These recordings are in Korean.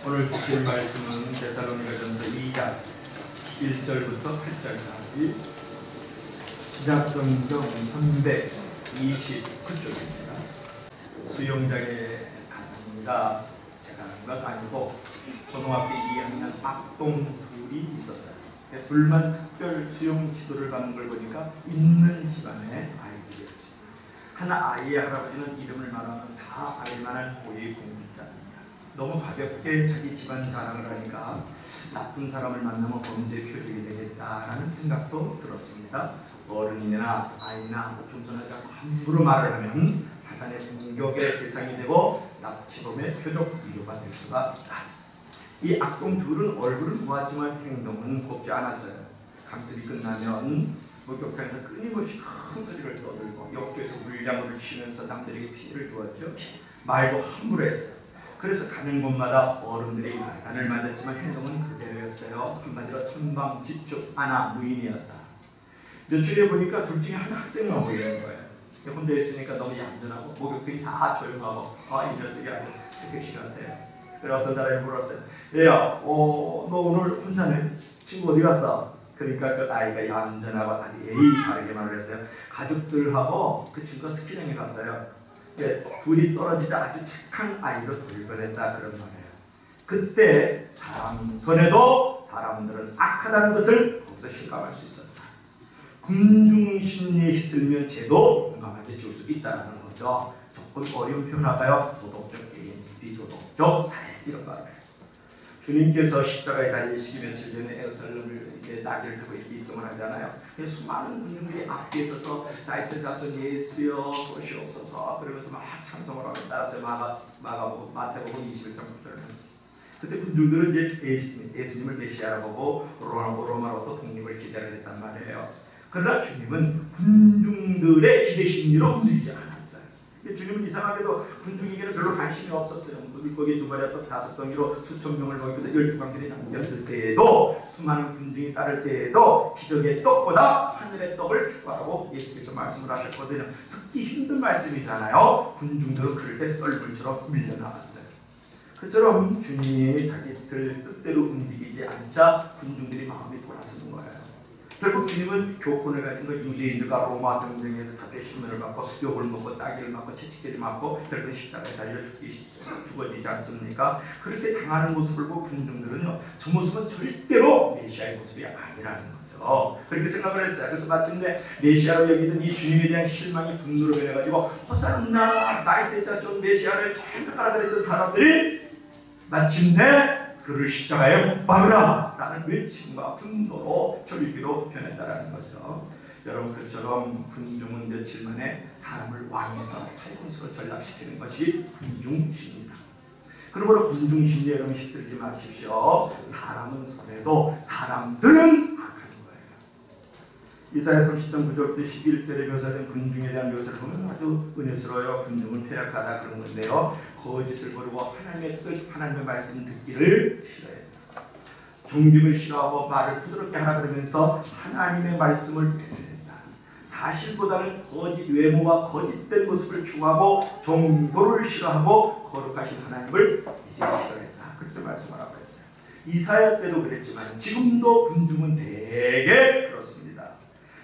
오늘 주실 말씀은 데살로니가전서 2장 1절부터 8절까지 시작성경 329쪽입니다. 수영장에 갔습니다. 제가 한 것 아니고 고등학교 2학년 악동 둘이 있었어요. 둘만 특별 수영 지도를 받는 걸 보니까 있는 집안의 아이들이었죠. 한 아이의 할아버지는 이름을 말하면 다 알만한 고위 공직자입니다. 너무 가볍게 자기 집안 자랑을 하니까 나쁜 사람을 만나면 범죄 표적이 되겠다라는 생각도 들었습니다. 어른이나 아이나 겸손하지 않고 함부로 말을 하면 사단의 공격의 대상이 되고 납치범의 표적 이유가 될 수가 있다. 이 악동 둘은 얼굴은 보았지만 행동은 곱지 않았어요. 강습이 끝나면 목욕탕에서 끊임없이 큰 소리를 떠들고 욕조에서 물장구를 치면서 남들에게 피해를 주었죠. 말도 함부로 했어요. 그래서 가는 곳마다 어른들이 말단을 맞았지만 행동은 그대로였어요. 한마디로 천방지축 아나 무인이었다. 며칠에 보니까 둘 중에 한 학생만 보이는 거예요. 혼자 있으니까 너무 얌전하고 목욕탕이 다 조용하고 이 녀석이 아주 새색시 같아요. 그래서 어떤 사람이 물었어요. 얘야, 너 오늘 혼자네? 친구 어디 갔어? 그러니까 그 아이가 얌전하고 아주 예의 바르게 말을 했어요. 가족들하고 그 친구가 스키장에 갔어요. 둘이 떨어지자 아주 착한 아이로 돌변했다 그런 말이에요. 그때 사람 손에도 사람들은 악하다는 것을 거기서 실감할 수 있었다. 군중심리에 휩쓸리면 죄도 용감하게 지을 수 있다는 거죠. 조금 어려운 표현할까요? 도덕적 개인, 비도덕적 사회 이런 말이에요. 주님께서 십자가에 달리시기 며칠 전에 예루살렘을 이렇게 나귀를 타고 이렇게 입성을 하잖아요. 수많은 군중들이 앞에 있어서 다윗의 자손 예수여 소시옵소서 그러면서 막 찬송을 하고 따라서 마태복음 21장 9절을 했어요. 그때 군중들은 이제 예수님을 메시아라고 보고 로마로부터 독립을 기대를 했단 말이에요. 그러나 주님은 군중들의 기대 심리로 움직이지 않았어요. 주님은 이상하게도 군중에게는 별로 관심이 없었어요. 물고기 2마리와 떡 5덩이로 수천 명을 먹이고 12광전이 남겼을 때에도 수많은 군중이 따를 때에도 기적의 떡보다 하늘의 떡을 추구하라고 예수께서 말씀을 하셨거든요. 듣기 힘든 말씀이잖아요. 군중들은 그럴 때 썰물처럼 밀려나갔어요. 그처럼 주님이 자기들 뜻대로 움직이지 않자 군중들이 마음이 돌아서는 거예요. 결국 주님은 교권을 가진 그 유대인들과 로마 전쟁에서 자기의 신문을 받고 욕을 먹고 따기를 맞고 채찍질을 맞고 결국 십자가에 달려 죽어지지 않습니까? 그렇게 당하는 모습을 보고 군중들은요, 저 모습은 절대로 메시아의 모습이 아니라는 거죠. 그렇게 생각을 했어요. 그래서 마침내 메시아로 여기던 이 주님에 대한 실망이 분노로 변해가지고 호산나 다윗의 자손 메시아를 잘 알아들었던 사람들이 마침내 그를 십자가에 못 박으라 라는 외침과 분노로 절기로 변했다라는 거죠. 여러분, 그처럼 군중은 며칠 만에 사람을 왕에서 살군수로 전락시키는 것이 군중심리다. 그러므로 군중심리에 여러분 휩쓸지 마십시오. 사람은 손해도 사람들은 악한 거예요. 이사야 30장 9절부터 11절에 묘사된 군중에 대한 묘사를 보면 아주 은혜스러워요. 군중은 폐락하다 그런 건데요. 거짓을 모르고 하나님의 뜻, 하나님의 말씀 듣기를 싫어해요. 존경을 싫어하고 말을 부드럽게 하라 그러면서 하나님의 말씀을 빼낸다. 사실보다는 거짓 외모와 거짓된 모습을 추구하고 정도를 싫어하고 거룩하신 하나님을 이제 싫어했다. 그렇게 말씀하라고 했어요. 이사야 때도 그랬지만 지금도 군중은 대개 그렇습니다.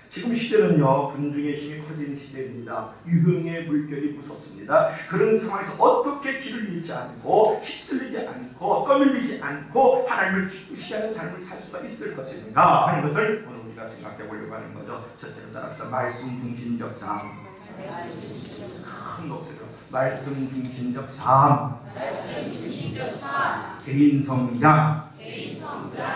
지금 시대는요, 군중의 힘이 커지는 시대입니다. 유흥의 물결이 무섭습니다. 그런 상황에서 어떻게 길을 잃지 않고 휩쓸리지 않고 떠밀리지 않고 하나님을 기쁘시게 하는 삶을 살 수가 있을 것인가 하는 것을 오늘 우리가 생각해 보려고 하는 거죠. 첫째로 따라서 말씀 중심적 삶. 큰 목소리로 말씀 중심적 삶. 개인 성장.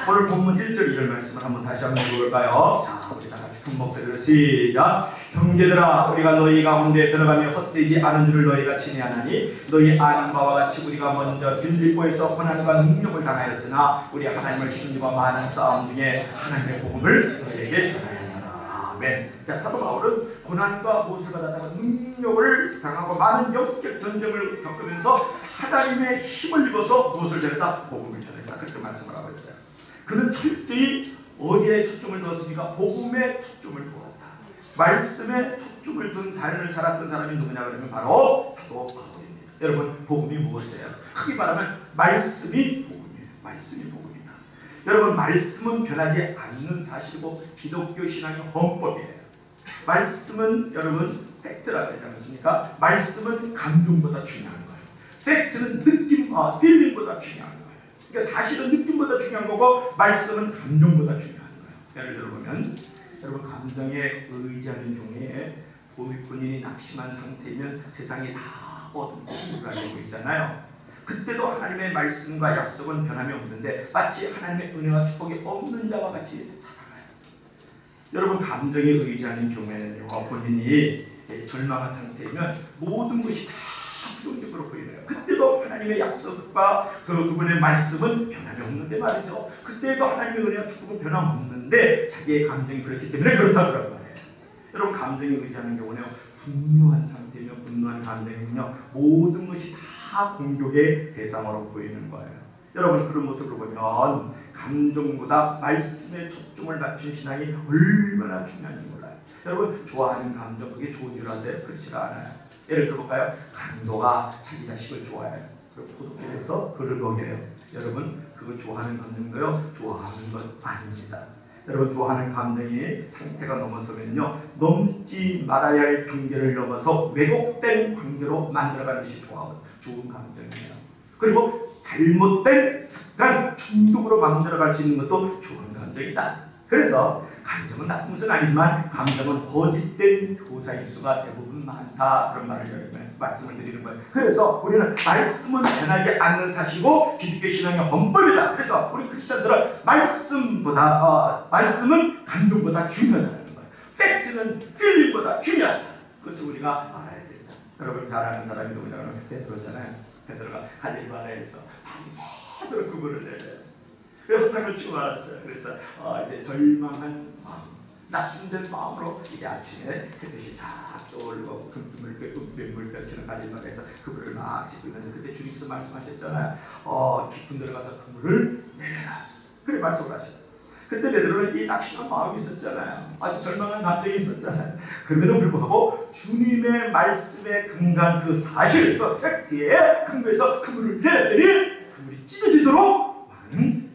오늘 본문 1절 2절 말씀을 한번 다시 한번 읽어볼까요? 자, 우리 다 같이 큰 목소리로 시작. 형제들아, 우리가 너희 가운데 들어가며 헛되지 않은 줄을 너희가 친히하나니 너희 아는 바와 같이 우리가 먼저 빌립보에서 고난과 능력을 당하였으나 우리 하나님을 힘입어 많은 싸움 중에 하나님의 복음을 너희에게 전하였노라. 아멘. 자, 사도 바울은 고난과 못을 받았다가 능력을 당하고 많은 영적 전쟁을 겪으면서 하나님의 힘을 입어서 무엇을 전했다? 복음을 전했다. 그렇게 말씀을 하고 있어요. 그는 철저히 어디에 초점을 두었습니까? 복음에 초점을 두었다. 말씀에 초점을 둔 삶을 살았던 사람이 누구냐 그러면 바로 사도 바울입니다. 여러분 복음이 무엇이에요? 크게 말하면 말씀이 복음이에요. 말씀이 복음이다. 여러분 말씀은 변하지 않는 사실이고 기독교 신앙의 헌법이에요. 말씀은 여러분 팩트라고 하지 않습니까? 말씀은 감동보다 중요한 거예요. 팩트는 느낌, 필링보다 중요한 거예요. 그러니까 사실은 느낌보다 중요한 거고 말씀은 감동보다 중요한 거예요. 예를 들어보면 여러분 감정에 의지하는 경우에 본인이 낙심한 상태면 세상이 다 어둠으로 알고 있잖아요. 그때도 하나님의 말씀과 약속은 변함이 없는데 마치 하나님의 은혜와 축복이 없는 자와 같이 살아가요. 여러분 감정에 의지하는 경우에는요, 본인이 절망한 상태이면 모든 것이 다 부정적으로 보이네요. 그때도 하나님의 약속과 그분의 말씀은 변함이 없는데 말이죠. 그때도 하나님의 은혜와 축복은 변함없는데 자기의 감정이 그렇기 때문에 그렇다고 그런 거예요. 여러분 감정에 의지하는 경우는 분노한 상태면 분노한 감정이면요 모든 것이 다 공격의 대상으로 보이는 거예요. 여러분 그런 모습을 보면 감정보다 말씀에 초점을 맞춘 신앙이 얼마나 중요한지 몰라요. 여러분 좋아하는 감정 그게 좋은 줄 아세요? 그렇지 않아요. 예를 들어볼까요? 강도가 자기 자식을 좋아해요. 그리고 도둑질해서 그를 먹여요. 여러분 그거 좋아하는 감정도요 좋아하는 것 아닙니다. 여러분 좋아하는 감정이 상태가 넘어서면요 넘지 말아야 할 경계를 넘어서 왜곡된 관계로 만들어가는 것이 좋은 감정이에요. 그리고 잘못된 습관, 중독으로 만들어갈 수 있는 것도 좋은 감정이다. 그래서 감정은 나쁜 것은 아니지만 감정은 거짓된 교사일 수가 대부분 많다. 그런 말씀을 드리는 거예요. 그래서 우리는 말씀은 변하지 않는 사실이고 기독교 신앙의 헌법이다. 그래서 우리 크리스천들은 말씀은 감동보다 중요하다는 거예요. 팩트는 필링보다 중요하다. 그것을 우리가 알아야 된다. 여러분 잘 아는 사람이 누구냐면 베드로잖아요. 베드로가 갈릴리 바다에서 밤새도록 그물을 내려요. 그래서 흙탕을 치고 말았어요. 그래서 이제 절망한 마음, 낙심된 마음으로 이제 아침에 햇빛이 다 떠올리고 금물볕치는 가지막에서 그물을 막 씻고 있는데 그때 주님께서 말씀하셨잖아요. 깊은 데로 가서 그물을 내려라. 그래 말씀을 하셨어요. 그때 베드로는 이 낙심한 마음이 있었잖아요. 아주 절망한 감정이 있었잖아요. 그럼에도 불구하고 주님의 말씀에 근거한 그 사실, 그 팩트에 근거해서 그물을 내렸더니 그물이 찢어지도록 많은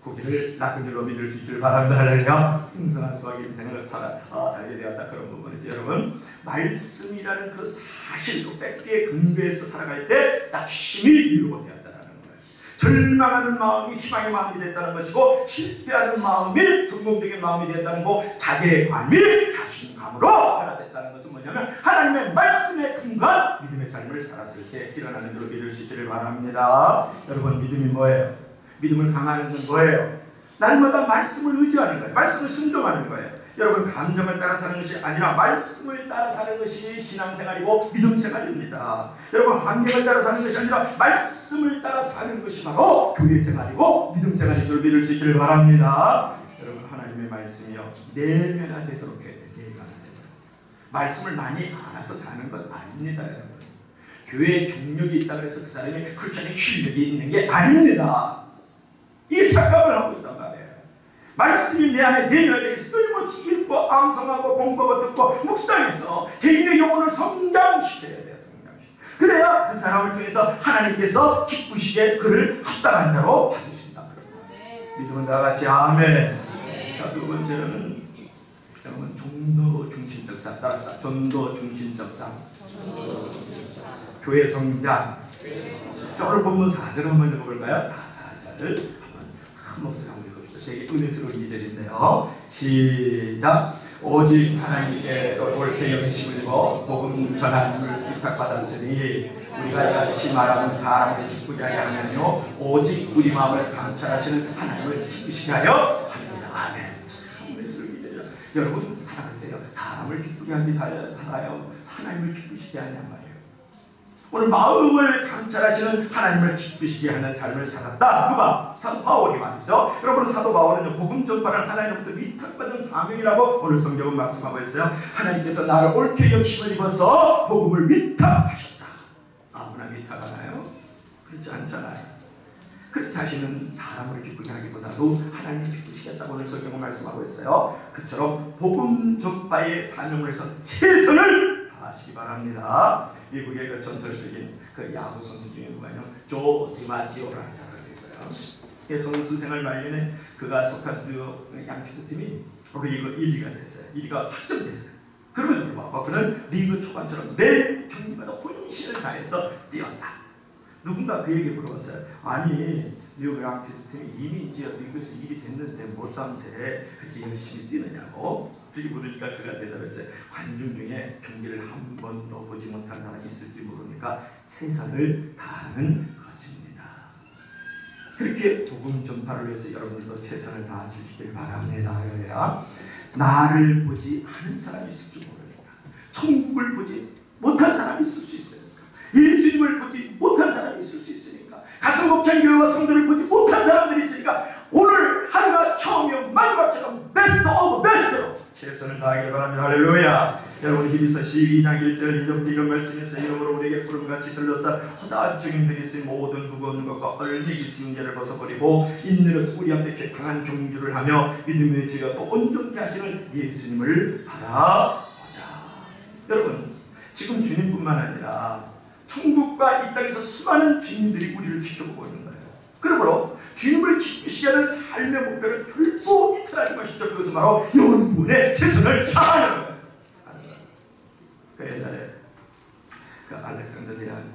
고기를 낚은 줄로 믿을 수 있기를 바랍니다. 할렐루야. 풍성한 수확의 인생을 살게 되었다. 그런 부분이죠. 여러분 말씀이라는 그 사실, 그 팩트에 근거해서 살아갈 때 낙심이 이루어져야 되었다는 거예요. 절망하는 마음이 희망의 마음이 됐다는 것이고 실패하는 마음이 성공적인 마음이 됐다는 거, 자괴감이 자신감으로 변화됐다는 것은 뭐냐면 하나님의 말씀에 근거한 믿음의 삶을 살았을 때 일어나는 줄로 믿을 수 있기를 바랍니다. 여러분 믿음이 뭐예요? 믿음을 강화하는 건 뭐예요? 날마다 말씀을 의지하는 거예요. 말씀을 순종하는 거예요. 여러분 감정을 따라 사는 것이 아니라 말씀을 따라 사는 것이 신앙생활이고 믿음생활입니다. 여러분 환경을 따라 사는 것이 아니라 말씀을 따라 사는 것이 바로 교회생활이고 믿음생활인 줄 믿을 수 있기를 바랍니다. 여러분 하나님의 말씀이요 내면화되도록 해야 돼요. 내면화되도록. 말씀을 많이 알아서 사는 것 아닙니다. 여러분. 교회에 경력이 있다고 해서 그 사람이 크리스천의 실력이 있는 게 아닙니다. 이 착각을 하고 있단 말이에요. 말씀이 내 안에 내면에 있어 끊임없이 읽고 암송하고 공부하고 듣고 묵상해서 개인의 영혼을 성장시켜야 돼요. 그래야 그 사람을 통해서 하나님께서 기쁘시게 그를 합당한 자로 받으신다. 믿음은 다 같이 아멘. 자, 두 번째는 여러분 종도 중심적 삶 따라서 전도 중심적 삶. 교회 성장. 오늘 본문 4절 한번 읽어볼까요? 4절을 큰 목소리 한번 읽어주세요. 되게 은혜스러운 2절인데요. 시작. 오직 하나님께 옳게 여기심을 입어 복음 전함을 부탁받았으니 우리가 이같이 말하면 사람을 기쁘게 하게 하면요 오직 우리 마음을 감찰하시는 하나님을 기쁘시게 하려 합니다. 아멘. 참 은혜스러운 2절이야. 여러분 살아갈 때요 사람을 기쁘게 하기 살아요 하나님을 기쁘시게 하냔 말이에요. 오늘 마음을 감찰하시는 하나님을 기쁘시게 하는 삶을 살았다. 누가? 사도 바울이 말이죠. 여러분 사도 바울은 복음 전파를 하나님으로부터 위탁받은 사명이라고 오늘 성경은 말씀하고 있어요. 하나님께서 나를 옳게 여기심을 입어서 복음을 위탁하셨다. 아무나 위탁하나요? 그렇지 않잖아요. 그래서 자신은 사람을 기쁘게 하기보다도 하나님을 기쁘시게 했다고 오늘 성경은 말씀하고 있어요. 그처럼 복음 전파의 사명을 해서 최선을 다하시기 바랍니다. 미국의 그 전설적인 그 야구 선수 중에 누가요? 조 디마지오라는 사람이 있어요. 선수 생활 말년에 그가 속한 그 양키스 팀이 리그 1위가 됐어요. 1위가 확정됐어요. 그럼에도 불구하고 그는 리그 초반처럼 매 경기마다 혼신을 다해서 뛰었다. 누군가 그에게 물어봤어요. 아니 뉴욕 양키스 팀이 이미 이제 리그에서 1위 됐는데 못하면서 그렇게 열심히 뛰느냐고. 그렇게 물으니까 그가 대답했어요. 관중 중에 경기를 한 번도 보지 못한 사람이 있을지 모르니까 최선을 다하는 것입니다. 그렇게 복음 전파를 위해서 여러분들도 최선을 다하시길 바랍니다. 나를 보지 않은 사람이 있을지 모르니까, 천국을 보지 못한 사람이 있을 수 있으니까, 예수님을 보지 못한 사람이 있을 수 있으니까, 가슴목장교회와 성도를 보지 못한 사람들이 있으니까 오늘 하루가 처음이요 마지막처럼 베스트 오브 베스트로 최선을 다하길 바랍니다. 할렐루야. 여러분 히브리서 12장 1절 이제부터 이런 말씀에서 이러므로 우리에게 구름같이 들러서 허다한 증인들이 있으니 모든 무거운 것과 얼매기 승계를 벗어버리고 인내로서 우리 앞에 쾌강한 경주를 하며 믿음의 죄가 또 온전케 하시는 예수님을 바라보자. 여러분 지금 주님뿐만 아니라 천국과 이 땅에서 수많은 주님들이 우리를 지켜보고 있는 거예요. 그러므로 주님을 기쁘시게 하는 삶의 목표를 결코 이탈하지 마시죠. 그것은 바로 영혼의 최선을 다하는 거예요. 그 옛날에 그 알렉산더 대왕이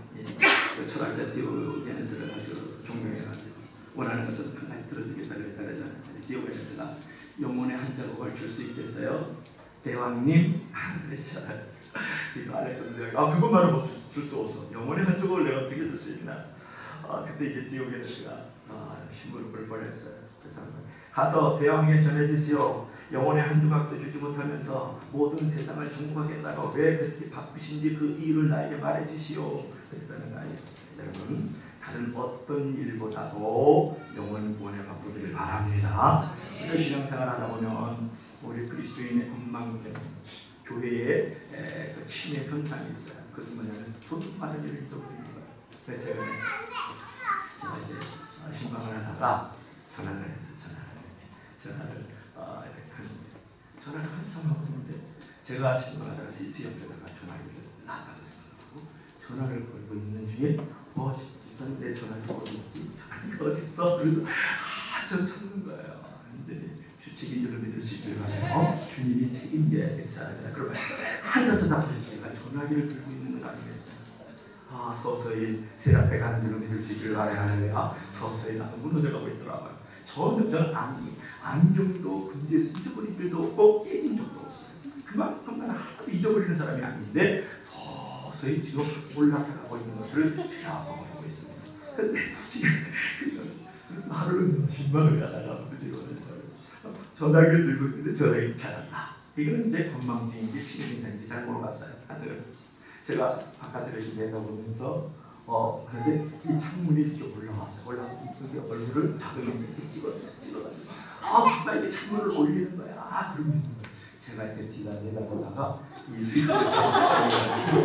그 철학자 디오게네스를 아주 존경해가지고 원하는 것은 한 가지 들어주겠다고 했다잖아요. 디오게네스가 영혼의 한 자국을 줄 수 있겠어요? 대왕님? 그랬잖아요. 이거 알렉산더 대왕이 그것만은 못 줄 수 없어. 영혼의 한 자국을 내가 어떻게 줄 수 있나? 그때 이제 디오게네스가 심부름을 보냈어요. 그래서 가서 대왕에게 전해주시오. 영혼의 한 조각도 주지 못하면서 모든 세상을 정복하겠다고 왜 그렇게 바쁘신지 그 이유를 나에게 말해주시오. 그랬다는 거예요. 여러분 다른 어떤 일보다도 영혼 구원에 바쁘기를 바랍니다. 우리가 신앙생활 하다 보면 우리 그리스도인의 엉망된 교회에 그 침해 현상이 있어요. 그것은 뭐냐면 돈 많은 일을 잊어버리는 거예요. 그래서 제가 이제 신방을 하다가 전화를 해서 전화를 한참 하고 있는데 제가 신방하다가 시트 옆에다가 전화를 나가도 생각하고 전화를 걸고 있는 중에 진짜 내 전화를 걸고 있지? 전화가 어딨어? 그래서 저 찾는 거예요. 근데 주책인들을 믿을 수 있길 바라요. 주님이 책임져야 될 사람이다. 그러면 한참 쳐다보니 제가 전화기를 들고 있는 건 아니겠어요. 서서히 세라테 가는 줄로 믿을 수 있길 바라요. 서서히 나도 무너져가고 있더라고요. 저는 안경도 군대에서 잊어버린 일도 없고 깨진 적도 없어요. 그만큼 나는 하나도 잊어버리는 사람이 아닌데 서서히 지금 올라가고 있는 것을 바라보고 있습니다. 그런데 하루는 신방을 하다가 전화기를 들고 있는데 전화기 켜졌다. 이거는 이제 건망증인지 신경인상인지 잘 모르겠어요. 하여튼 제가 바깥을 내다보면서 그런데 이 창문이 이렇게 올라왔어요. 올라와서 이쪽에 얼굴을 자동으로 이렇게 찍어가지고 누가 이게 창문을 올리는 거야. 그러면 제가 이렇게 뒤가 내다보다가 이 스위치를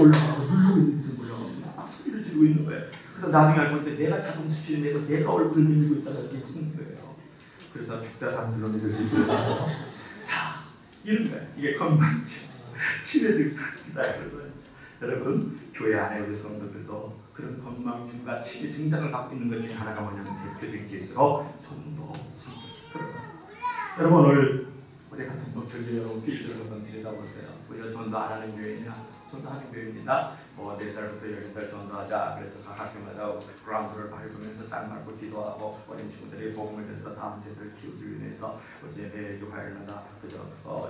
올라가고 누르고 있는 줄 올라가고 소리를 지르고 있는 거예요. 그래서 나중에 알고 보니까 내가 자동 스위치를 내고 내가 얼굴을 밀고 있다가 이렇게 찍는 거예요. 그래서 죽다 사람들로 믿을 수 있는 거예요. 자, 이런 거예요. 이게 건망증, 신의 증상이다. 여러분 교회 안에 우리 성도들도 그런 건망증과 치매 증상을 갖고 있는 것 중에 하나가 뭐냐면 대표적인 케이스로 전도 성도. 여러분 오늘 어디 가서 목적이 여러분 필드를 한번 들여다보세요. 우리가 전도 안 하는 교회냐? 전도하는 교회입니다. 4살부터 11살 전도하자. 그래서 각 학교마다 그라운드를 밟으면서 땅 밟고 기도하고 어린 친구들이 복음을 전해서 다음 세대를 키우기 위해서 어제 매주 화요일마다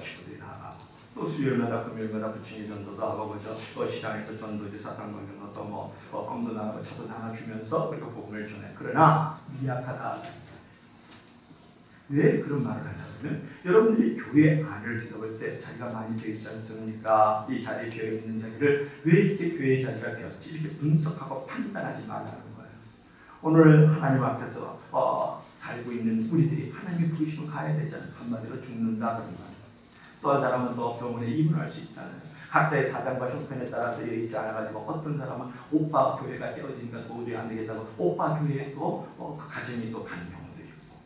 식구들이 나가고 또 수요일마다 금요일마다 부침이 전도도 하고 그죠? 시장에서 전도지 사탕 먹는 것도 껌도 나가고 차도 나눠주면서 그리고 복음을 전해. 그러나 미약하다. 왜 그런 말을 하냐면 여러분들이 교회 안을 들어볼 때 자리가 많이 되어 있지 않습니까? 이 자리에 되어 있는 자리를 왜 이렇게 교회의 자리가 되었지? 이렇게 분석하고 판단하지 말라는 거예요. 오늘 하나님 앞에서 살고 있는 우리들이 하나님의 부르심을 가야 되잖아요. 한마디로 죽는다 그런 말. 또 한 사람은 또 병원에 입원할 수 있잖아요. 각자의 사정과 형편에 따라서 여의치 않아가지고 어떤 사람은 오빠 교회가 깨어지니까 도저히 안 되겠다고 오빠 교회에 또 그 가정이 또 가는 경우도 있고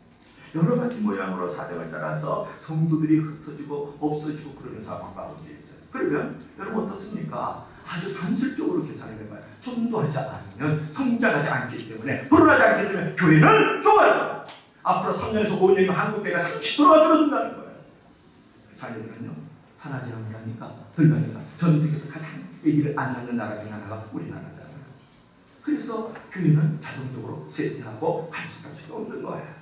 여러 가지 모양으로 사정을 따라서 성도들이 흩어지고 없어지고 그러는 상황 가운데 있어요. 그러면 여러분 어떻습니까? 아주 산술적으로 계산을 해봐요. 전도하지 않으면 성장하지 않기 때문에, 불어나지 않기 때문에 교회는 좁아요. 앞으로 3년에서 5년이면 한국교회가 30%가 줄어든다는 거예요. 자녀들은요, 산하지 않으니까 들으니까 전 세계에서 가장 아기를 안 낳는 나라 중 하나가 우리나라잖아요. 그래서 교회는 자동적으로 쇠퇴하고 발전할 수가 없는 거예요.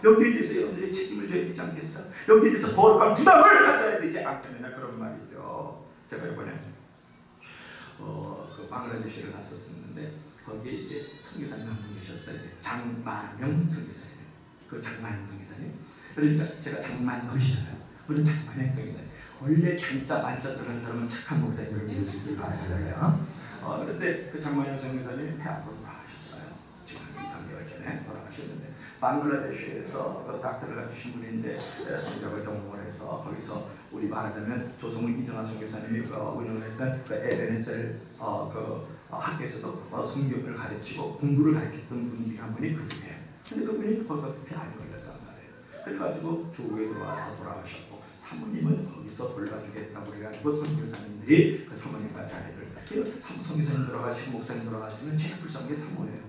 여기에 대해서 여러분들이 책임을 져야 되지 않겠어? 여기에 대해서 거룩한 부담을 가져야 되지 않겠느냐, 그런 말이죠. 제가 이번에 그 방글라데시를 갔었는데 거기에 이제 선교사님 한 분 계셨어요. 장만영 선교사님. 그 장만영 선교사님. 그러니까 제가 장만덕이잖아요. 그런 장만영 선교사님. 원래 진짜 만자 들어간 사람은 착한 목사님을 믿을 수 있을 거 아니잖아요. 그런데 그 장만영 선교사님이 폐암으로 돌아가셨어요. 지금 한 2, 3개월 전에 돌아가셨는데 방글라데시에서 그 닥터를 가주신 분인데 성경을 전공을 해서 거기서 우리 말하자면 조성훈 이정환 선교사님이 운영을 했던 그 에베네셀 학교에서도 성경을 가르치고 공부를 가르쳤던 분 중에 한 분이 그분이에요. 근데 그분이 거기서 폐암이 걸렸단 말이에요. 그래가지고 조국에 들어와서 돌아가셨고 사모님은 거기서 돌봐주겠다고 그래가지고 선교사님들이 그 사모님과 자리를 선교사님 돌아가시고 목사님 돌아가시면 제일 불쌍한 게 사모예요.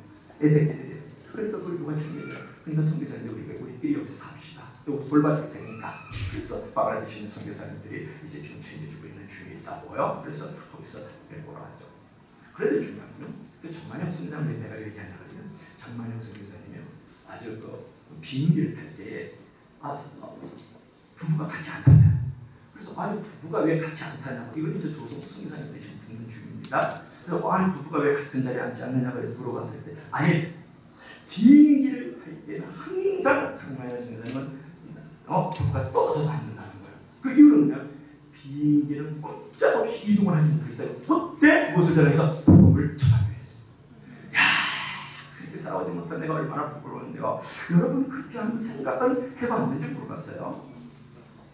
애새끼들이에요. 그러니까 그걸 누가 챙겨줘요? 그러니까 선교사님들 우리끼리 여기서 삽시다. 또 돌봐줄 테니까. 그래서 방글라데시 선교사님들이 이제 지금 챙겨주고 있는 중에 있다고요. 그래서 거기서 보러 왔죠. 그런데 중요한 건 장만영 선교사님 내가 얘기하냐면 장만영 선교사님이요 아주 그 비행기를 탈 때에 부부가 같이 안 탄다. 그래서 아니 부부가 왜 같이 안 타냐고 이건 이제 조성 선교사님들이 지금 듣는 중입니다. 그래서 아니 부부가 왜 같은 자리에 앉지 않느냐고 물어봤을 때 아니 비행기를 탈 때는 항상 장만영 선교사님은 부부가 떨어져서 앉는다는 거예요. 그 이유는요, 비행기는 꼼짝없이 이동을 하는 그때 무엇을 전해서 복음을 전하기 위해서. 야, 그렇게 살아오지 못한 내가 얼마나 부끄러운데요. 여러분 그렇게 한번 생각은 해봤는지 물어봤어요.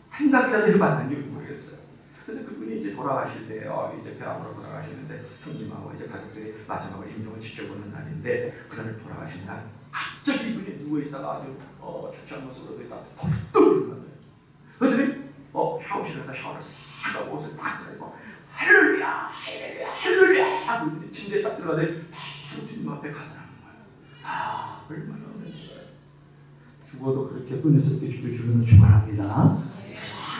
생각이라도 해봤는지 모르겠어요. 근데 그분이 이제 돌아가실 때요, 이제 폐암으로 돌아가시는데 형님하고 이제 가족들이 마지막으로 임종을 지켜보는 날인데 그날 돌아가신 날 갑자기 이분이 누워있다가 아주 추천 모습으로 있다가 벌떡 일어났어요. 그랬더니 샤워실에서 샤워를 싹 하고 옷을 딱 입고 할렐루야 할렐루야 할렐루야 하고 침대에 딱 들어가더니 바로 주님 앞에 가더라는 거예요. 얼마나 은혜스러워요. 죽어도 그렇게 은혜스럽게 죽여주면 충만합니다.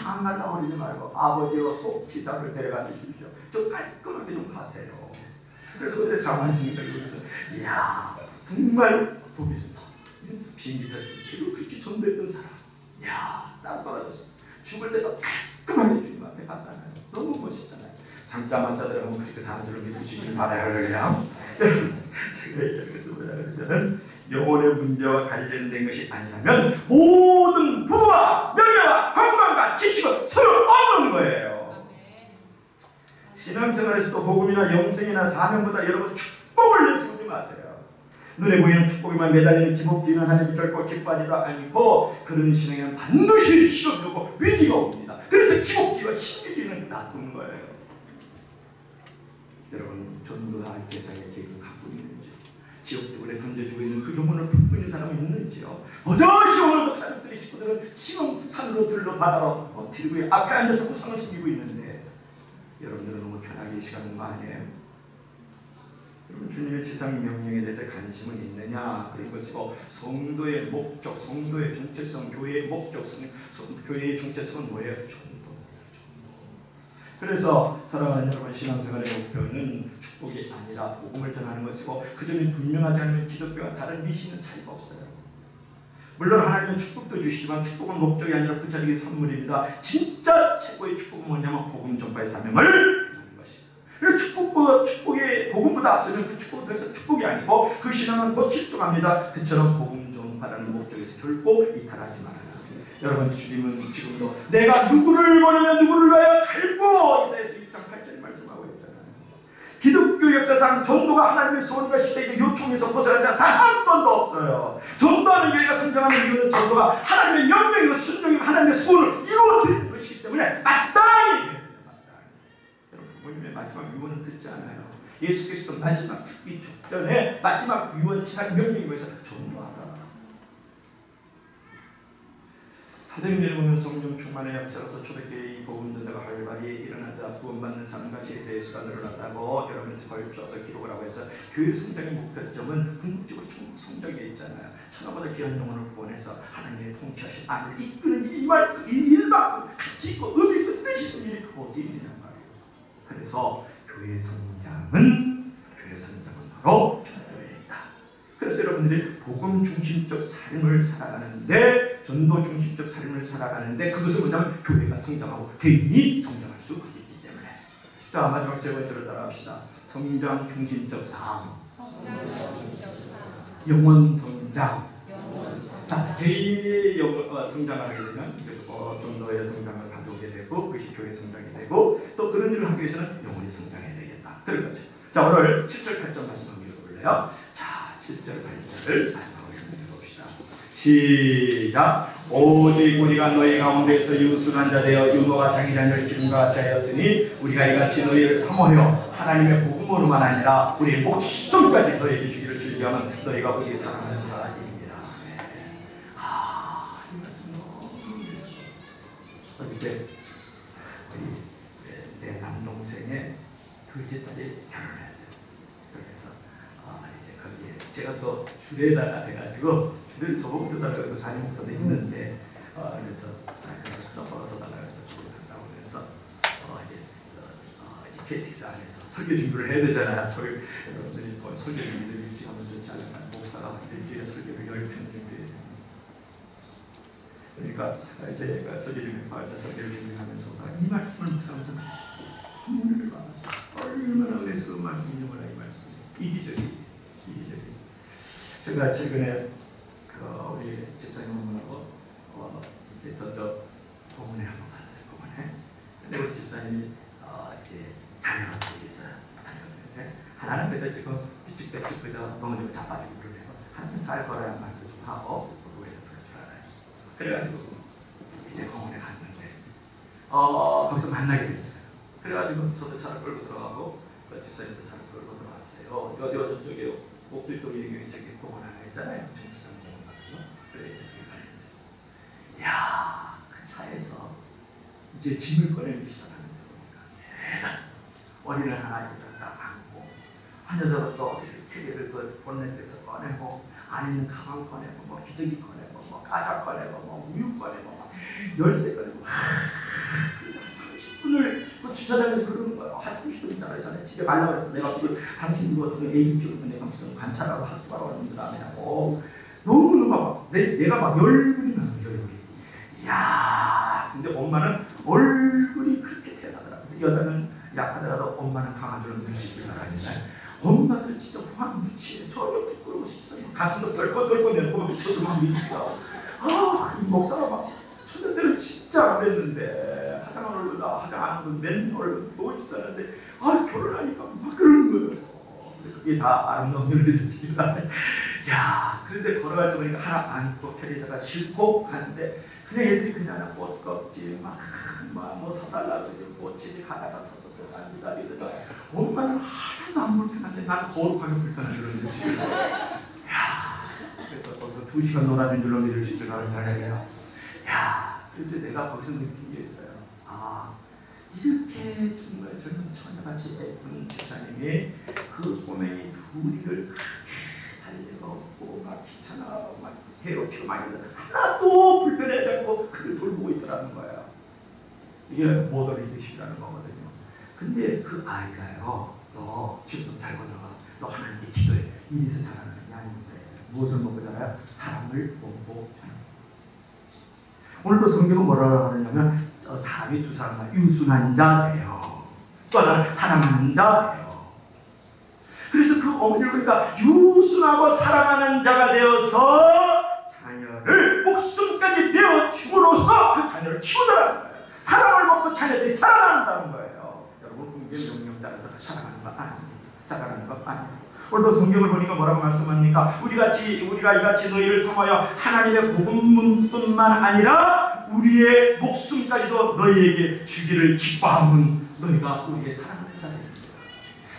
안 갈라 버리지 말고 아버지와 속 기타를 데려가 주십시오. 좀 깔끔하게 좀 가세요. 그래서 그때 장만영 선교사님께서 이야 정말 보기 좋다. 비행기 탈수 있고 그렇게 전도했던 사람. 이야 딱 떨어졌어. 죽을 때도 깔끔하게 주님 앞에 갔잖아요. 너무 멋있잖아요. 잠깐만 자들하고 그렇게 사는 줄을 믿으시길 바라요. 그냥 제가 얘기하겠습니다. 영혼의 문제와 관련된 것이 아니라면 모든 부와 명예와 건강과 지식은 소용없는 거예요. 신앙생활에서도 복음이나 영생이나 사명보다 여러분 축복을 내세우지 마세요. 눈에 보이는 축복에만 매달리는 기복지는 하나님 결코 기뻐하지도 않고 그런 신앙에는 반드시 시험되고 위기가 옵니다. 그래서 기복지와 신비주의는 나쁜 거예요. 여러분 전도할 대상의 계획을 갖고 있는지 지옥불에 던져주고 있는 그 영혼을 품고 있는 사람이 있는지요. 버젓이 오늘도 가족들의 식구들은 지금 산으로 들러 바다로 들고 앞에 앉아서 우상을 숨기고 있는데 여러분들은 너무 편하게 이 시간 온 거 아니에요? 여러분 주님의 지상 명령에 대해서 관심은 있느냐 그런 것이고 성도의 목적, 성도의 정체성, 교회의 목적성, 교회의 정체성은 뭐예요? 전도. 그래서 사랑하는 여러분 신앙생활의 목표는 축복이 아니라 복음을 전하는 것이고 그 점이 분명하지 않으면 기독교와 다른 미신은 차이가 없어요. 물론 하나님은 축복도 주시지만 축복은 목적이 아니라 그 자리의 선물입니다. 진짜 최고의 축복은 뭐냐면 복음 전파의 사명을 하는 것이다. 축복의 복음보다 앞서는 그 축복은 더 이상 축복이 아니고 그 신앙은 곧 실종합니다. 그처럼 복음 전파라는 목적에서 결코 이탈하지 말아요. 여러분 주님은 지금도 내가 누구를 보내면 누구를 위하여 갈고 이사야서 6장 8절에 말씀하고 있잖아요. 기독교 역사상 전도가 하나님의 소원과 시대의 요청에서 벗어난 자 단 한 번도 없어요. 전도하는 교회가 성장하는 이유는 전도가 하나님의 명령이고 순종이고 하나님의 소원을 이루어드리는 것이기 때문에 마땅히 여러분 부모님의 마지막 유언을 듣지 않아요. 예수 그리스도 마지막 죽기 직전에 마지막 유언 지상 명령이 뭐해서 전도하라. 사도행전에 보면 성령 충만의 역사로서 초대교회의 복음 전도가 활발히 일어나자 구원받는 자문같이 대수가 늘어났다고 여러분들 걸쳐서 기록을 하고 해서 교회 성장의 목표점은 궁극적으로 성장에 있잖아요. 천하보다 귀한 영혼을 구원해서 하나님의 통치하신 안을 이끄는 이 일만큼 가치 있고 의미 있고 뜻이 있는 일이 어디 있느냐 말이에요. 그래서 교회 성장은 바로 전도에 있다. 그래서 여러분들이 복음 중심적 삶을 살아가는데, 전도 중심적 삶을 살아가는데 그것은 뭐냐면 교회가 성장하고 개인이 성장할 수 있기 때문에. 자, 마지막 세 번째로 따라합시다. 성장 중심적 삶. 영원 성장. 자, 개인이 성장하게 되면 전도의 성장을 가져오게 되고 그것이 교회 성장이 되고, 또 그런 일을 하기 위해서는 영원히 성장해야 되겠다. 그런 거죠. 자, 오늘 7절 8절 말씀 한번 읽어볼래요? 자, 7절 8절을 마지막으로 읽어봅시다. 시작. 오직 우리가 너희 가운데서 유순한 자 되어 유노가 자기 자녀를 기름과 같이 하였으니 우리가 이같이 너희를 사모하여 하나님의 복음으로만 아니라 우리의 목숨까지 너희에게 주기를 즐겨하면 너희가 우리의 사랑하는 자입니다. 이 말씀 너무 좋습니다. 어저께 내 남동생의 둘째 딸이 결혼을 했어요. 그래서 이제 거기에 제가 또 주례다가 해가지고 주례를 저보고 써달라고 담임 목사도 있는데 그래서 벌어서 달라고 해서 주례를 한다고 그래서 이제 KTX 안에서 설교 준비를 해야 되잖아요. 저희 여러분들이 설교 준비를 일찍 하면 좋지 않을까요? 목사가 일주일에 설교를 10편 준비해야 됩니다. 그러니까 이제 설교를 준비하면서 이 말씀을 묵상하면서 눈을 받았어. 얼마나 은혜스러운 말씀이구나. 이 말씀 이기적이. 제가 최근에 우리 집사님하고 이제 저쪽 공원에 한번 갔어요. 공원에. 근데 우리 집사님이 이제 자녀가 있어요. 다녔는데 하나는 그래도 지금 삐죽삐죽 그저 너무 좀 자빠지고 그러네요. 하나는 잘 걸어야 말도 좀 하고 그걸 줄 알아요. 그래가지고 이제 공원에 갔는데 거기서 만나게 됐어요. 그래가지고 저도 차를 끌고 들어가고 집사님도 차를 끌고 들어갔어요. 어디와 저쪽에 목들동이 저기 공원 하나 있잖아요. 정수장 공원 같은 거. 그래 저기 가는데, 야, 그 차에서 이제 짐을 꺼내기 시작하는 거 보니까 어린애 하나 딱 안고 한 여자가 또 캐리를 그 본넷에서 꺼내고 안에 있는 가방 꺼내고 뭐 기저귀 꺼내고 뭐 가자 꺼내고 뭐 우유 꺼내고 막 열쇠 꺼내고 30분을 주차장에서 그러는 거예요. 한 30분 있다가 전에 집에 가려고 해서 내가 당신 이거 어떻게 애기 키우고 내가 무슨 관찰하고 학습하러 왔는데 다음에 하고 너무너무 막 내가 막 열불이 나는 열불이. 이야, 근데 엄마는 얼굴이 그렇게 태어나더라. 그래서 여자는 약하더라도 엄마는 강아지로 눈치를 나가니까 엄마들 진짜 후한 무치에 저녁 부끄러워 진짜 가슴도 덜컥덜컥 내고 미쳐서 막 밀리니까 이 목사가 막 천년대로 진짜 안 했는데 화장을 올르다 화장 안 하고 맨얼 보지도 않는데 결혼하니까 막 그러는 거예요. 그래서 이게 다 아름다운 일들이 지키다. 야, 그런데 걸어갈 때 보니까 하나 안고 편의자가 싣고 가는데 그냥 애들이 그냥 꽃껍질 뭐 사달라고 꽃집이 가다가 서서 안 기다리다가 엄마는 하나도 안 불편한데 나는 거룩하게 불편한 그런 느낌. 야, 그래서 거기서 2시간 놀아준 줄로 믿을 수 있도록 하는 야, 그때 내가 거기서 느낀 게 있어요. 이렇게 정말 젊은 처녀같이 예쁜 집사님이 그 꼬맹이 둘이를 그렇게 달려가고 막 귀찮아하고 막 괴롭히고 막 이러는데 하나도 불편하지 않고 그를 돌보고 있더라는 거예요. 이게 모더리드십이라는 거거든요. 근데 그 아이가요, 너 지금 잘 보다가 너 하나님께 기도해. 이래서 잘하는 게 아닙니다. 무엇을 먹고 자라요? 사람을 먹고 자라요. 오늘도 성경은 뭐라고 하느냐면 사람이 두 사람 유순한 자예요. 또 하나는 사랑하는 자예요. 그래서 그 어머니를 보니까 유순하고 사랑하는 자가 되어서 자녀를 목숨까지 내어줌으로써 그 자녀를 키우더라는 거예요. 사랑을 먹고 자녀들이 자라난다는 거예요. 여러분 그게 명령 따라서 사랑하는 것 아닙니다. 자라나는 것 아닙니다. 오늘도 성경을 보니까 뭐라고 말씀합니까? 우리가 이같이 너희를 사모하여 하나님의 복음뿐만 아니라 우리의 목숨까지도 너희에게 주기를 기뻐하면 너희가 우리의 사랑하는 자 됩니다.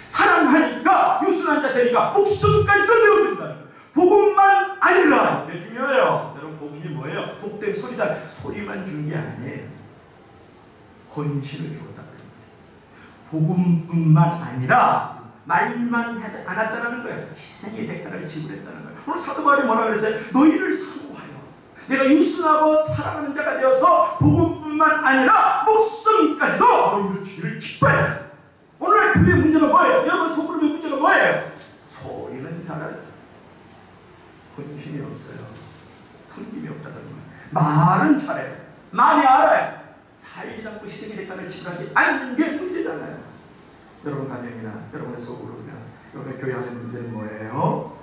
사랑하니까 유순한 자 되니까 목숨까지도 내어준다는 거예요. 복음만 아니라 이게 중요해요. 여러분 복음이 뭐예요? 복된 소리다. 소리만 준 게 아니에요. 헌신을 주었다. 복음뿐만 아니라 말만 하지 않았다는 거예요. 희생의 대가를 지불했다는 거예요. 오늘 사도 바울이 뭐라 그랬어요? 너희를 사모하여 내가 육순하고 사랑하는 자가 되어서 복음뿐만 아니라 목숨까지도 너희를 주기를 기뻐해. 오늘 교회의 문제가 뭐예요? 여러분 소그룹의 문제가 뭐예요? 소리는 잘하죠. 헌신이 없어요. 성김이 없다는 거예요. 말은 잘해요. 많이 알아요. 살지 않고 희생의 대가를 지불하지 않는 게 문제잖아요. 여러분 가정이나 여러분의 소그룹이나 여러분의 교회 안의 문제는 뭐예요?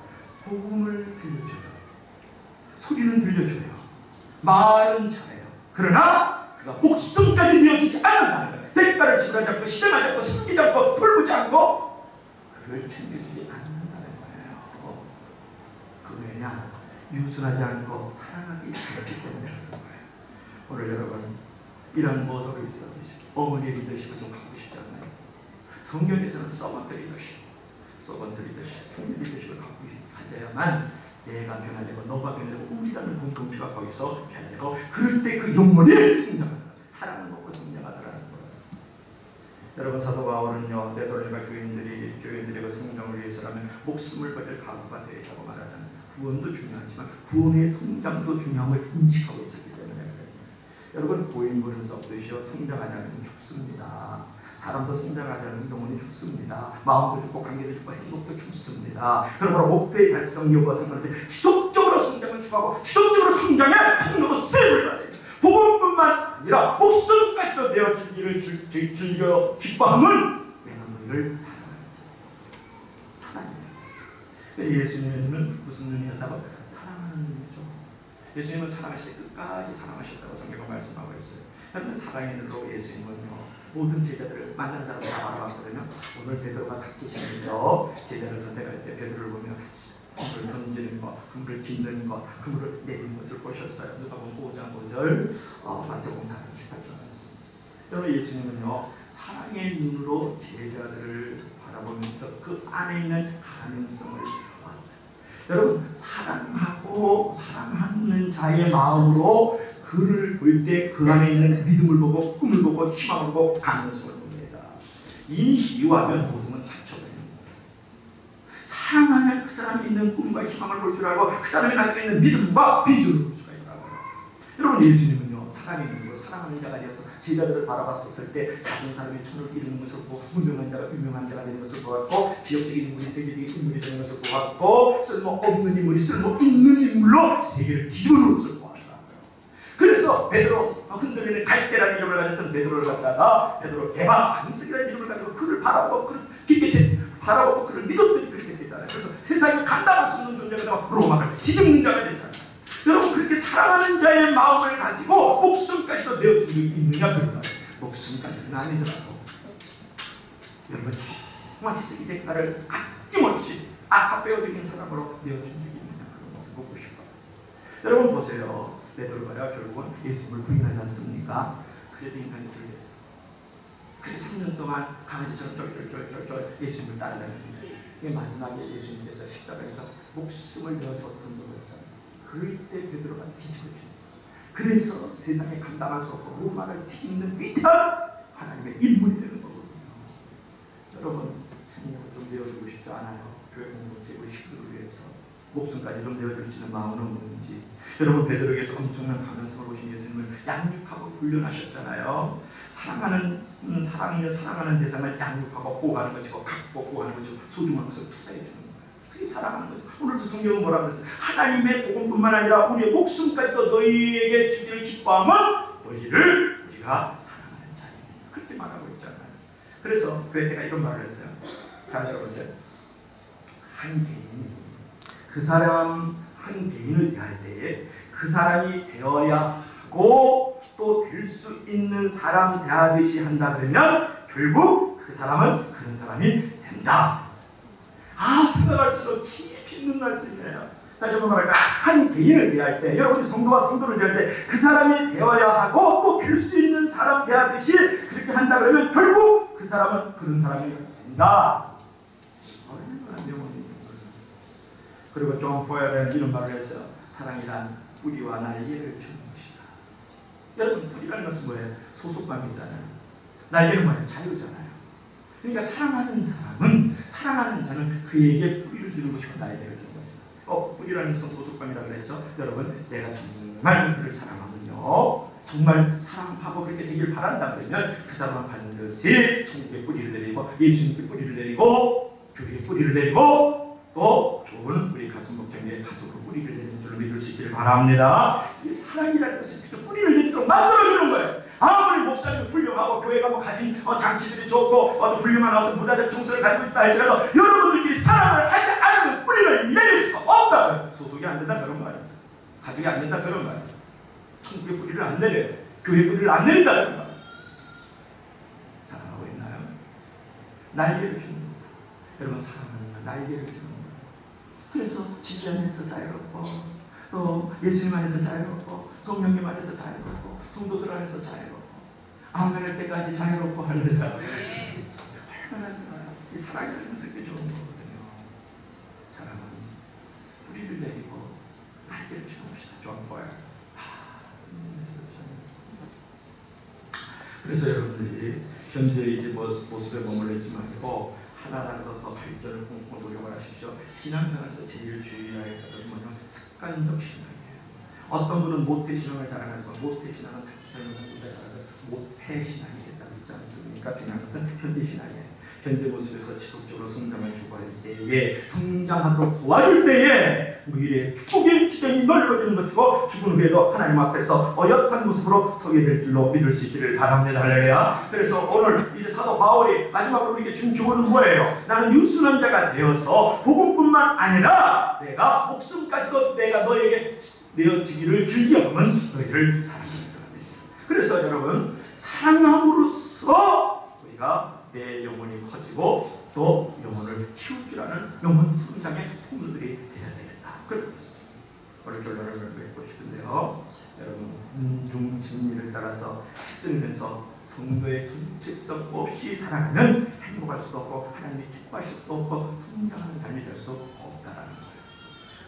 복음을 들려줘요. 소리는 들려줘요. 말은 잘해요. 그러나 그가 목숨까지 내어주지 않는다는 거예요. 대가를 지불하지 않고 희생하지 않고 숨기지 않고 풀부지 않고 그를 챙겨주지 않는다는 거예요. 그 왜냐? 유순하지 않고 사랑하기 그렇기 때문에 그런 거예요. 오늘 여러분 이런 모독이 있어. 어머니 리더십을 좀 갖고 싶지 않나요? 성경에서는 서번트 리더십, 중립 리더십을 갖고 가져야만 내가 변화되고 너가 변화되고 우리라는 공동체가 거기서 변화되고 그럴 때 그 영혼이 성장한다. 사랑을 먹고 성장하더라는 거예요. 여러분 사도 바울은요 베드로와 교인들의 그 성장을 위해서라면 목숨을 버릴 각오가 되어야 하고 말하잖아요. 구원도 중요하지만 구원의 성장도 중요함을 인식하고 있었기 때문에 여러분 보행보는 썩듯이요 성장하지 않으면 죽습니다. 사람도 성장하지 않으면 영혼이 죽습니다. 마음도 죽고 관계도 죽고 행복도 죽습니다. 그러므로 목표의 달성 여부와 상관없이 지속적으로 성장을 추구하고 지속적으로 성장의 통로로 쓰임을 받아야 됩니다. 복음뿐만 아니라 목숨까지도 내어주기를 즐겨 기뻐함은 내가 너희를 사랑하는 자입니다. 예수님은 무슨 눈이었다고? 사랑하는 눈이죠. 예수님은 사랑하실 때 끝까지 사랑하셨다고 성경은 말씀하고 있어요. 여러분 사랑의 눈으로 예수님은요 모든 제자들을 만난 사람을 다 알아봤거든요. 오늘 베드로가 각기시는데요 제자를 선택할 때 베드로를 보면 그물을 던지는 것, 그물을 깃는 것, 그물을 내리는 것을 보셨어요. 누가복음 5장 5절, 마태복음 4장 18절 말씀입니다. 여러분 예수님은요 사랑의 눈으로 제자들을 바라보면서 그 안에 있는 가능성을 봤어요. 여러분 사랑하고 사랑하는 자의 마음으로 그를 볼 때 그 안에 있는 믿음을 보고 꿈을 보고 희망을 보고 가능성을 봅니다. 이미 미워하면 모든 건 닫혀버립니다. 사랑하면 그 사람이 있는 꿈과 희망을 볼 줄 알고 그 사람이 가지고 있는 믿음과 비전을 볼 수가 있다고요. 여러분 예수님은요 사랑의 눈으로 사랑하는 자가 되어서 제자들을 바라봤었을 때 작은 사람이 천을 이루는 것을 보고 무명한 자가 유명한 자가 되는 것을 보았고 지역적인 인물이 세계적인 인물이 되는 것을 보았고 쓸모없는 인물이 쓸모있는 인물로 세계를 뒤집어놓은 것을 보았다. 그래서 베드로 흔들리는 갈대라는 이름을 가졌던 베드로를 갖다가 베드로 대박 안식이라는 이름을 가지고 그를 바라보고 그를 깊게 바라보고 그를 믿었더니 그렇게 됐잖아요. 그래서 세상이 감당할 수 없는 존재가 되고 로마를 뒤집는 자가 됐잖아요. 여러분 그렇게 사랑하는 자의 마음을 가지고 목숨까지도 내어줄 수 있느냐 그런 말이에요. 목숨까지는 아니더라도 여러분 정말 희생의 대가를 아낌없이 아까 빼어들인 사람으로 내어준 적이 있느냐 그런 것을 보고 싶어요. 여러분 보세요. 베드로가 결국은 예수님을 부인하지 않습니까? 그래도 인간이 불렸어. 그래 3년 동안 강아지처럼 쫄쫄쫄쫄 예수님을 따라다녔는데 마지막에 예수님께서 십자가에서 목숨을 내어주었던 거였잖아요. 그럴 때 베드로가 뒤집어진 그래서 세상에 감당할 수 없고 로마를 뒤집는 위대한 하나님의 인물이 되는 거거든요. 여러분 생명을 좀 내어주고 싶지 않아요? 교회 공동체 우리 식구를 위해서 목숨까지 좀 내어줄 수 있는 마음은 없는지. 여러분 베드로에게서 엄청난 가능성을 보신 예수님을 양육하고 훈련하셨잖아요. 사랑하는 대상을 양육하고 보호하는 것이고 갖고 보호하는 것이고 소중한 것을 투자해 주는 거예요. 그게 사랑하는 거죠. 오늘도 성경은 뭐라고 그랬어요? 하나님의 복음뿐만 아니라 우리의 목숨까지도 너희에게 주기를 기뻐하면 너희를 우리가 사랑하는 자입니다. 그렇게 말하고 있잖아요. 그래서 그때가 이런 말을 했어요. 잘 들어보세요. 한 개인이 그 사람 한 개인을 대할 때에 그 사람이 되어야 하고 또 될 수 있는 사람 대하듯이 한다 그러면 결국 그 사람은 그런 사람이 된다. 생각할수록 깊이 있는 말씀이에요. 다시 한번 말할까? 한 개인을 대할 때 여러분이 성도와 성도를 대할 때 그 사람이 되어야 하고 또 될 수 있는 사람 대하듯이 그렇게 한다 그러면 결국 그 사람은 그런 사람이 된다. 그리고 존 포엘은 이런 말을 했어요. 사랑이란 뿌리와 날개를 주는 것이다. 여러분, 뿌리라는 것은 뭐예요? 소속감이잖아요. 날개는 뭐예요? 자유잖아요. 그러니까 사랑하는 사람은, 사랑하는 자는 그에게 뿌리를 주는 것이고 날개를 주는 것이다. 뿌리라는 것은 소속감이라고 그랬죠. 여러분, 내가 정말 그를 사랑하면요, 정말 사랑하고 그렇게 되길 바란다 그러면 그 사람은 반드시 천국의 뿌리를 내리고 예수님께 뿌리를 내리고 교회에 뿌리를 내리고 또 좋은 우리 가슴 목장의 가족으로 뿌리를 내리는 줄로 믿을 수 있기를 바랍니다. 이 사랑이라는 것은 그 뿌리를 내리도록 만들어주는 거예요. 아무리 목사님이 훌륭하고 교회가 뭐 가진 장치들이 좋고 훌륭한 어떤 문화적 정서를 가지고 있다 할지라도 여러분들끼리 사랑을 하지 않으면 뿌리를 내릴 수가 없다고요. 소속이 안 된다 그런 말입니다. 가족이 안 된다 그런 말입니다. 천국의 뿌리를 안 내려요. 교회 뿌리를 안 내린다 그런 말입니다. 사랑하고 있나요? 날개를 주는 겁니다. 여러분, 사랑하는 날개를 주는 거예요. 그래서 진리 안에서 자유롭고 또 예수님 안에서 자유롭고 성령님 안에서 자유롭고 성도들 안에서 자유롭고 아멘 할 때까지 자유롭고 할렐루야. 얼마나 좋아요. 이 사랑이라는 건 되게 좋은 거거든요. 사랑은 뿌리를 내리고 날개를 주는 것이다. 좋은 거예요. 그래서 여러분들이 현재 이제 모습에 머물러 있지 말고 하나라도 더 발전을 꿈꾸고 노력을 하십시오. 신앙생활에서 제일 주의해야 할 것은 뭐냐면 습관적 신앙이에요. 어떤 분은 모태신앙을 자랑하지만 모태신앙은 자기는 모태신앙이겠다고 있지 않습니까? 중요한 것은 현재신앙이에요. 현재 모습에서 지속적으로 성장을 추구할 때에, 성장하도록 도와줄 때에 미래의 축복의 지경이 넓어지는 것이고 죽은 후에도 하나님 앞에서 어엿한 모습으로 서게 될 줄로 믿을 수 있기를 바랍니다. 할렐루야. 그래서 오늘 이제 사도 바울이 마지막으로 우리에게 준 교훈은 뭐예요? 나는 유순한 자가 되어서 복음뿐만 아니라 내가 목숨까지도 내가 너에게 내어주기를 즐겨하면 너희를 사랑하는 자가 되리라. 그래서 여러분, 사랑함으로써 우리가 내 영혼이 커지고 또 영혼을 키울 줄 아는 영혼 성장의 통로들이 되어야 되겠다. 그렇습니다. 오늘 결론을 맺고 싶은데요. 여러분, 군중 진리를 따라서 씻으면서 성도의 정체성 없이 살아가면 행복할 수도 없고 하나님이 기뻐하실 수도 없고 성장하는 삶이 될 수 없다라는 거예요.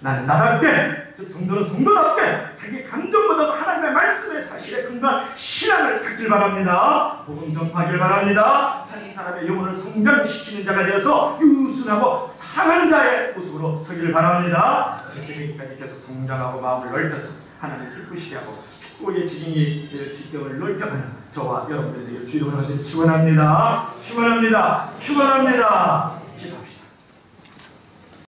나는 나답게, 즉 성도는 성도답게 자기 감정보다도 하나님의 말씀의 사실에 근거한 신앙을 갖길 바랍니다. 복음 전파하길 바랍니다. 한 사람의 영혼을 성장시키는 자가 되어서 유순하고 상한 자의 모습으로 서기를 바랍니다. 그렇게 되기까지 계속 성장하고 마음을 넓혀서 하나님을 기쁘시게 하고 축복의 지경을 넓혀가는 저와 여러분들에게 주님을 하기를 축원합니다. 축원합니다. 축원합니다.